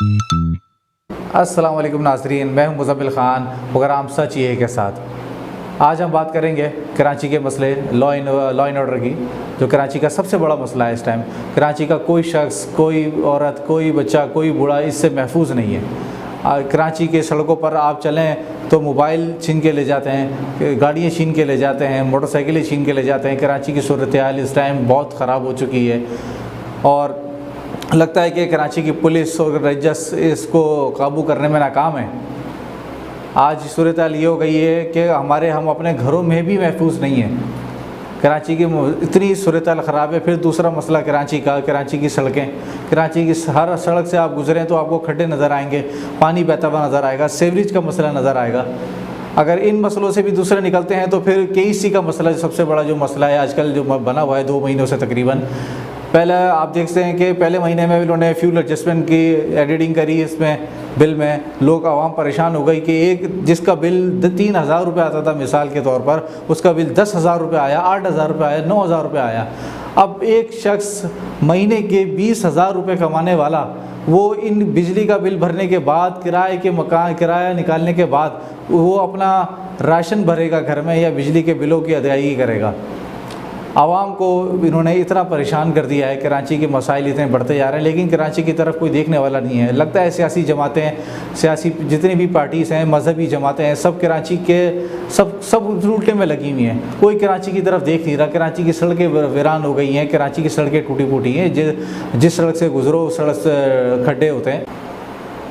अस्सलाम वालेकुम नाज़रीन, मैं हूं मुज़म्मिल ख़ान, प्रोग्राम सच ये के साथ। आज हम बात करेंगे कराची के मसले लॉ एंड ऑर्डर की, जो कराची का सबसे बड़ा मसला है इस टाइम। कराची का कोई शख्स, कोई औरत, कोई बच्चा, कोई बूढ़ा इससे महफूज नहीं है। कराची के सड़कों पर आप चलें तो मोबाइल छीन के ले जाते हैं, गाड़ियाँ छीन के ले जाते हैं, मोटरसाइकिलें छीन के ले जाते हैं। कराची की सूरत हाल इस टाइम बहुत ख़राब हो चुकी है और लगता है कि कराची की पुलिस और रजस इसको काबू करने में नाकाम है। आज सूरत हाल ये हो गई है कि हम अपने घरों में भी महफूज नहीं हैं। कराची की इतनी सूरत हाल ख़राब है। फिर दूसरा मसला कराची की सड़कें। कराची की हर सड़क से आप गुजरें तो आपको खड्डे नज़र आएंगे, पानी बहता हुआ नज़र आएगा, सीवरेज का मसला नज़र आएगा। अगर इन मसलों से भी दूसरे निकलते हैं तो फिर KEC का मसला सबसे बड़ा जो मसला है आजकल जो बना हुआ है 2 महीनों से तकरीबन। पहले आप देखते हैं कि पहले महीने में इन्होंने फ्यूल एडजस्टमेंट की एडिटिंग करी इसमें बिल में। लोग आवाम परेशान हो गई कि एक जिसका बिल 3,000 रुपये आता था मिसाल के तौर पर, उसका बिल 10,000 रुपये आया, 8,000 रुपये आया, 9,000 रुपये आया। अब एक शख्स महीने के 20,000 रुपये कमाने वाला वो इन बिजली का बिल भरने के बाद, किराए के मकान किराया निकालने के बाद वो अपना राशन भरेगा घर में या बिजली के बिलों की अदायगी करेगा। आवाम को इन्होंने इतना परेशान कर दिया है, कराची के मसाइल इतने बढ़ते जा रहे हैं, लेकिन कराची की तरफ कोई देखने वाला नहीं है। लगता है सियासी जमातें, सियासी जितनी भी पार्टीज़ हैं, मजहबी जमातें हैं, सब कराची के सब उल्टे में लगी हुई हैं। कोई कराची की तरफ देख नहीं रहा। कराची की सड़कें वीरान हो गई हैं, कराची की सड़कें टूटी फूटी हैं। जिस सड़क से गुजरो उस सड़क से खड्डे होते हैं।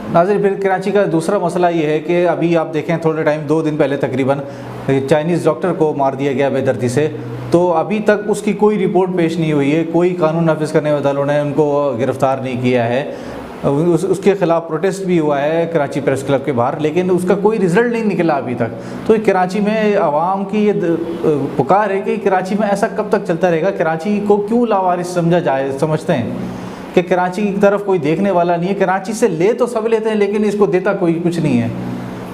नाज़रीन, फिर कराची का दूसरा मसला ये है कि अभी आप देखें थोड़े टाइम 2 दिन पहले तकरीबन चाइनीज़ डॉक्टर को मार दिया गया बेदर्दी से। तो अभी तक उसकी कोई रिपोर्ट पेश नहीं हुई है, कोई कानून नाफिज करने वालों ने उनको गिरफ़्तार नहीं किया है। उसके ख़िलाफ़ प्रोटेस्ट भी हुआ है कराची प्रेस क्लब के बाहर, लेकिन उसका कोई रिज़ल्ट नहीं निकला अभी तक। तो कराची में आवाम की ये पुकार है कि कराची में ऐसा कब तक चलता रहेगा? कराची को क्यों लावारिस समझते हैं कि कराची की तरफ कोई देखने वाला नहीं है। कराची से ले तो सब लेते हैं, लेकिन इसको देता कोई कुछ नहीं है।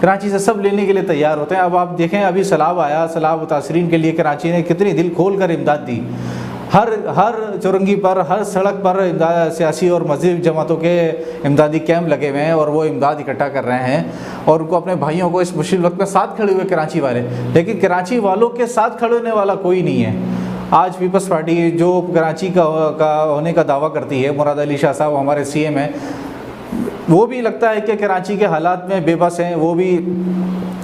कराची से सब लेने के लिए तैयार होते हैं। अब आप देखें, अभी सैलाब आया, सैलाब मुतासरीन के लिए कराची ने कितनी दिल खोल कर इमदाद दी। हर चौरंगी पर, हर सड़क पर सियासी और मज़हबी जमातों के इमदादी कैंप लगे हुए हैं और वो इमदाद इकट्ठा कर रहे हैं और उनको अपने भाइयों को इस मुश्किल वक्त में साथ खड़े हुए कराची वाले। लेकिन कराची वालों के साथ खड़े होने वाला कोई नहीं है। आज पीपल्स पार्टी जो कराची का होने का दावा करती है, मुराद अली शाह साहब हमारे CM हैं, वो भी लगता है कि कराची के हालात में बेबस हैं। वो भी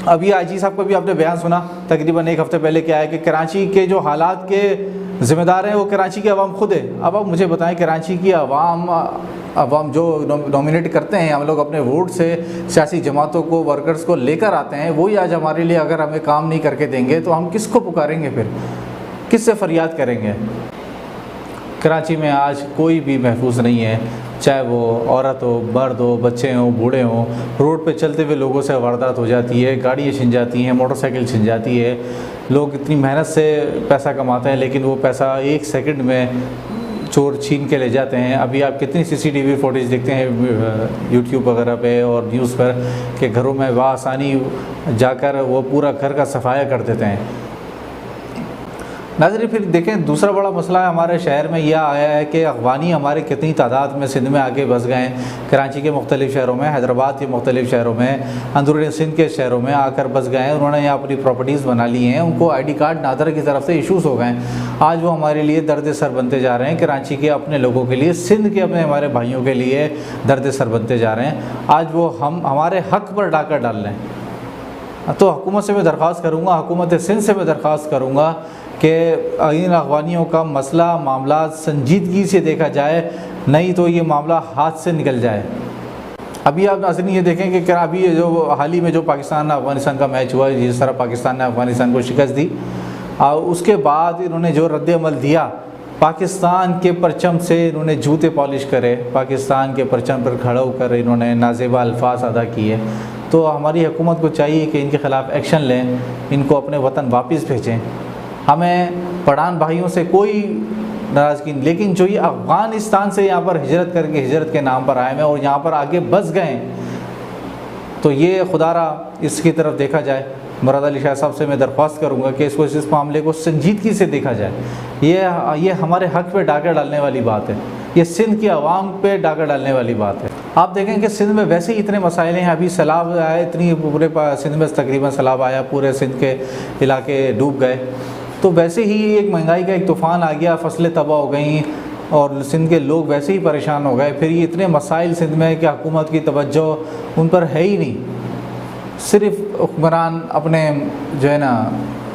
अभी IG साहब का भी आपने बयान सुना तकरीबन 1 हफ़्ते पहले, क्या है कि कराची के जो हालात के ज़िम्मेदार हैं वो कराची की आवाम खुद है। अब आप मुझे बताएं, कराची की आवाम जो नॉमिनेट करते हैं, हम लोग अपने वोट से सियासी जमातों को, वर्कर्स को लेकर आते हैं, वही आज हमारे लिए अगर हमें काम नहीं करके देंगे तो हम किसको पुकारेंगे? फिर किससे फरियाद करेंगे? कराची में आज कोई भी महफूज नहीं है, चाहे वो औरत हो, मर्द हो, बच्चे हों, बूढ़े हों। रोड पे चलते हुए लोगों से वारदात हो जाती है, गाड़ियाँ छिन जाती हैं, मोटरसाइकिल छिन जाती है। लोग इतनी मेहनत से पैसा कमाते हैं, लेकिन वो पैसा 1 सेकंड में चोर छीन के ले जाते हैं। अभी आप कितनी CCTV फुटेज देखते हैं YouTube वगैरह पे और न्यूज़ पर कि घरों में आसानी जाकर वो पूरा घर का सफाया कर देते हैं। नाज़रीन, फिर देखें दूसरा बड़ा मसला हमारे शहर में यह आया है कि अफ़गानी हमारे कितनी तादाद में सिंध में आके बस गए हैं। कराची के मुख्तलिफ़ शहरों में, हैदराबाद के मुख्तलिफ़ शहरों में, अंदरूनी सिंध के शहरों में आकर बस गए हैं। उन्होंने यहाँ अपनी प्रॉपर्टीज़ बना ली हैं। उनको ID कार्ड नादर की तरफ से इशूज़ हो गए हैं। आज वो हमारे लिए दर्द सर बनते जा रहे हैं। कराची के अपने लोगों के लिए, सिंध के अपने हमारे भाइयों के लिए दर्द सर बनते जा रहे हैं। आज वो हमारे हक़ पर डाका डाल रहे हैं। तो हुकूमत से मैं दरख्वास्त करूँगा, हुकूमत सिंध से मैं दरख्वास्त करूँगा कि इन अफ़गानियों का मसला मामला संजीदगी से देखा जाए, नहीं तो ये मामला हाथ से निकल जाए। अभी आप नाज़रीन ये देखें कि क्या अभी जो हाल ही में जो पाकिस्तान अफ़गानिस्तान का मैच हुआ, जिस तरह पाकिस्तान ने अफ़गानिस्तान को शिकस्त दी, उसके बाद इन्होंने जो रद्द-ए-अमल दिया, पाकिस्तान के परचम से इन्होंने जूते पॉलिश करे, पाकिस्तान के परचम पर खड़ा होकर इन्होंने नाज़ेबा अल्फाज अदा किए। तो हमारी हुकूमत को चाहिए कि इनके ख़िलाफ़ एक्शन लें, इनको अपने वतन वापस भेजें। हमें पठान भाइयों से कोई नाराज़गी, लेकिन जो ये अफ़गानिस्तान से यहाँ पर हिजरत करके, हिजरत के नाम पर आए हैं और यहाँ पर आगे बस गए, तो ये खुदारा इसकी तरफ देखा जाए। मुराद अली शाह साहब से मैं दरख्वास्त करूँगा कि इस मामले को संजीदगी से देखा जाए। ये हमारे हक़ पे डाका डालने वाली बात है, ये सिंध की आवाम पे डाका डालने वाली बात है। आप देखें कि सिंध में वैसे ही इतने मसाइल हैं, अभी सैलाब आया, इतनी पूरे सिंध में तकरीबन सैलाब आया, पूरे सिंध के इलाके डूब गए। तो वैसे ही एक महंगाई का एक तूफ़ान आ गया, फसलें तबाह हो गई और सिंध के लोग वैसे ही परेशान हो गए। फिर ये इतने मसाइल सिंध में कि हुकूमत की तवज्जो उन पर है ही नहीं, सिर्फ हुक्मरान अपने जो है ना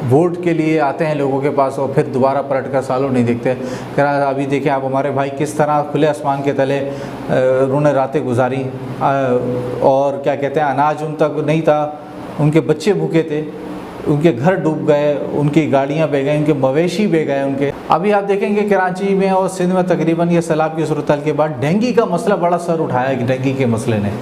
वोट के लिए आते हैं लोगों के पास और फिर दोबारा पलट कर सालों नहीं देखते। अभी देखें आप, हमारे भाई किस तरह खुले आसमान के तले उन्होंने रातें गुजारी और क्या कहते हैं, अनाज उन तक नहीं था, उनके बच्चे भूखे थे, उनके घर डूब गए, उनकी गाड़ियां बह गई, उनके मवेशी बह गए उनके। अभी आप देखेंगे कराची में और सिंध में तकरीबन ये सैलाब की सूरत के बाद डेंगू का मसला बड़ा सर उठाया है, डेंगू के मसले ने।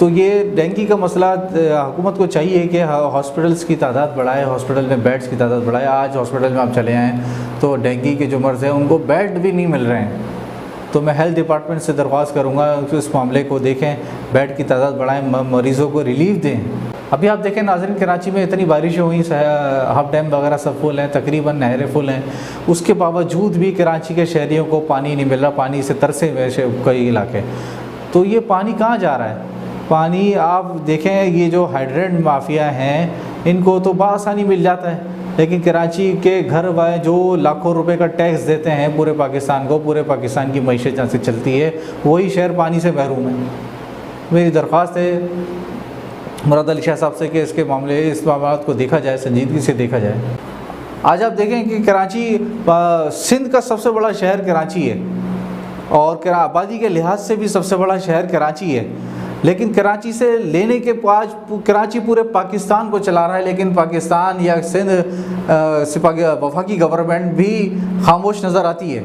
तो ये डेंगू का मसला हुकूमत को चाहिए कि हॉस्पिटल्स की तादाद बढ़ाए, हॉस्पिटल में बेड्स की तादाद बढ़ाए। आज हॉस्पिटल में आप चले आएँ तो डेंगू के जो मर्ज़ हैं उनको बेड भी नहीं मिल रहे हैं। तो मैं हेल्थ डिपार्टमेंट से दरख्वास्त करूँगा कि इस मामले को देखें, बेड की तादाद बढ़ाएँ, मरीज़ों को रिलीफ दें। अभी आप देखें नाज़रीन, कराची में इतनी बारिशें हुई, हाफ डैम वगैरह सब फुल हैं, तकरीबन नहरें फुल हैं, उसके बावजूद भी कराची के शहरियों को पानी नहीं मिल रहा, पानी से तरसे हुए कई इलाके। तो ये पानी कहाँ जा रहा है? पानी आप देखें, ये जो हाइड्रेंट माफिया हैं इनको तो बआसानी मिल जाता है, लेकिन कराची के घर वाले जो लाखों रुपए का टैक्स देते हैं पूरे पाकिस्तान को, पूरे पाकिस्तान की मईशत जहाँ से चलती है, वही शहर पानी से महरूम है। मेरी दरख्वास्त है मुराद अली शाह साहब से कि इस मामले को देखा जाए, संजीदगी से देखा जाए। आज आप देखें कि कराची सिंध का सबसे बड़ा शहर कराची है और आबादी के लिहाज से भी सबसे बड़ा शहर कराची है, लेकिन कराची से लेने के आज कराची पूरे पाकिस्तान को चला रहा है, लेकिन पाकिस्तान या सिंध वफाकी गवर्नमेंट भी खामोश नज़र आती है।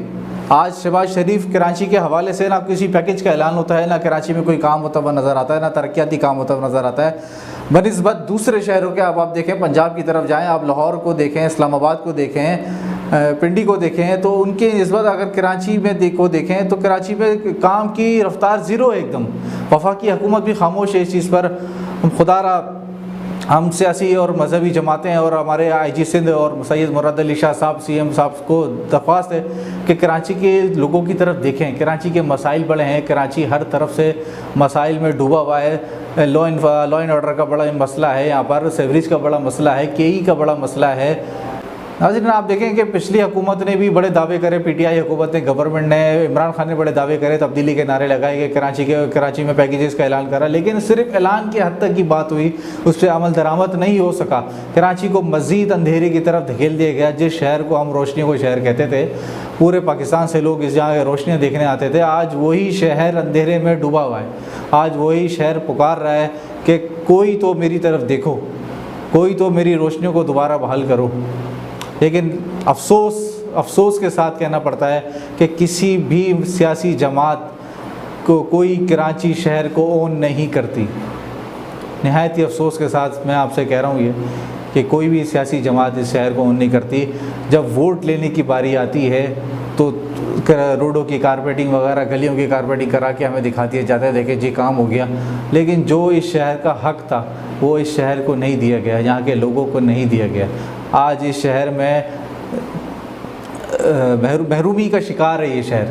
आज शहबाज शरीफ कराची के हवाले से ना किसी पैकेज का ऐलान होता है, ना कराची में कोई काम होता हुआ नज़र आता है, ना तरक्याती काम होता हुआ नज़र आता है बनिस्बत दूसरे शहरों के। अब आप देखें पंजाब की तरफ जाएं, आप लाहौर को देखें, इस्लामाबाद को देखें, पिंडी को देखें, तो उनकी निस्बत अगर कराची में देखें तो कराची में काम की रफ्तार ज़ीरो है एकदम। वफाकी हुकूमत भी खामोश है इस चीज़ पर। खुदारा हम सियासी और मजहबी जमातें और हमारे IG सिंध और सैयद मुराद अली शाह साहब CM साहब को दरख्वास्त है कि कराची के लोगों की तरफ देखें। कराची के मसाइल बड़े हैं, कराची हर तरफ से मसाइल में डूबा हुआ है। लॉ एंड ऑर्डर का बड़ा मसला है, यहाँ पर सेवरेज का बड़ा मसला है, KE का बड़ा मसला है। नाज़रीन आप देखें कि पिछली हुकूमत ने भी बड़े दावे करे, PTI हुकूमत ने, गवर्नमेंट ने, इमरान खान ने बड़े दावे करे, तब्दीली के नारे लगाए गए, कराची में पैकेजेस का ऐलान करा, लेकिन सिर्फ ऐलान की हद तक की बात हुई, उस पर अमल दरामद नहीं हो सका। कराची को मज़ीद अंधेरे की तरफ धकेल दिया गया। जिस शहर को हम रोशनियों को शहर कहते थे, पूरे पाकिस्तान से लोग इस जगह रोशनियाँ देखने आते थे, आज वही शहर अंधेरे में डूबा हुआ है। आज वही शहर पुकार रहा है कि कोई तो मेरी तरफ देखो, कोई तो मेरी रोशनियों को दोबारा बहाल करो। लेकिन अफसोस के साथ कहना पड़ता है कि किसी भी सियासी जमात को कोई कराची शहर को ओन नहीं करती। नहायत ही अफसोस के साथ मैं आपसे कह रहा हूँ ये कि कोई भी सियासी जमात इस शहर को ओन नहीं करती। जब वोट लेने की बारी आती है तो रोडों की कारपेटिंग वगैरह, गलियों की कारपेटिंग करा के हमें दिखा दिया जाता है, देखें जी काम हो गया, लेकिन जो इस शहर का हक था वो इस शहर को नहीं दिया गया, यहाँ के लोगों को नहीं दिया गया। आज इस शहर में महरूमी का शिकार है ये शहर,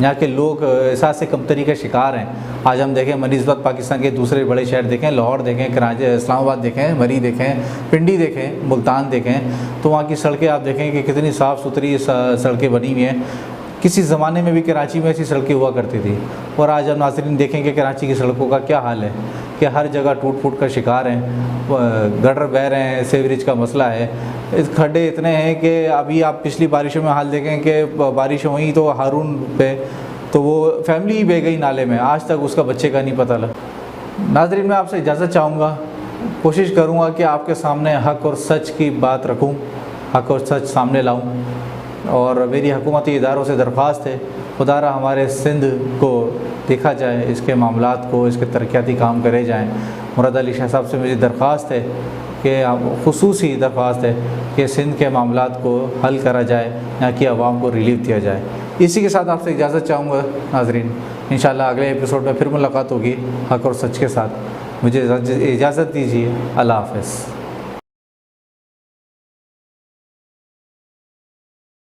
यहाँ के लोग एहसास कमतरी का शिकार हैं। आज हम देखें बनिस्बत पाकिस्तान के दूसरे बड़े शहर देखें, लाहौर देखें, कराची, इस्लामाबाद देखें, मरी देखें, पिंडी देखें, मुल्तान देखें, तो वहाँ की सड़कें आप देखें कि कितनी साफ़ सुथरी सड़कें बनी हुई हैं। किसी ज़माने में भी कराची में ऐसी सड़कें हुआ करती थी, और आज हम नाज़रीन देखें कि कराची की सड़कों का क्या हाल है कि हर जगह टूट फूट का शिकार हैं, गटर बह रहे हैं, सेवरेज का मसला है, इस खड्डे इतने हैं कि अभी आप पिछली बारिशों में हाल देखें कि बारिश हुई तो हारून पे तो वो फैमिली ही बह गई नाले में, आज तक उसका बच्चे का नहीं पता लगा। नाज़रीन मैं आपसे इजाज़त चाहूँगा, कोशिश करूँगा कि आपके सामने हक़ और सच की बात रखूँ, हक़ और सच सामने लाऊँ, और मेरी हुकूमती इदारों से दरख्वास्त है खुदारा हमारे सिंध को देखा जाए, इसके मामलात को, इसके तरक्याती काम करे जाएँ। मुराद अली शाह साहब से मेरी दरख्वास्त है कि खुसूसी दरख्वास्त है कि सिंध के मामलात को हल करा जाए, यहाँ की आवाम को रिलीफ दिया जाए। इसी के साथ आपसे इजाज़त चाहूँगा नाज़रीन, इंशाअल्लाह अगले एपिसोड में फिर मुलाकात होगी हक़ और सच के साथ। मुझे इजाज़त दीजिए, अल्लाह हाफ़िज़।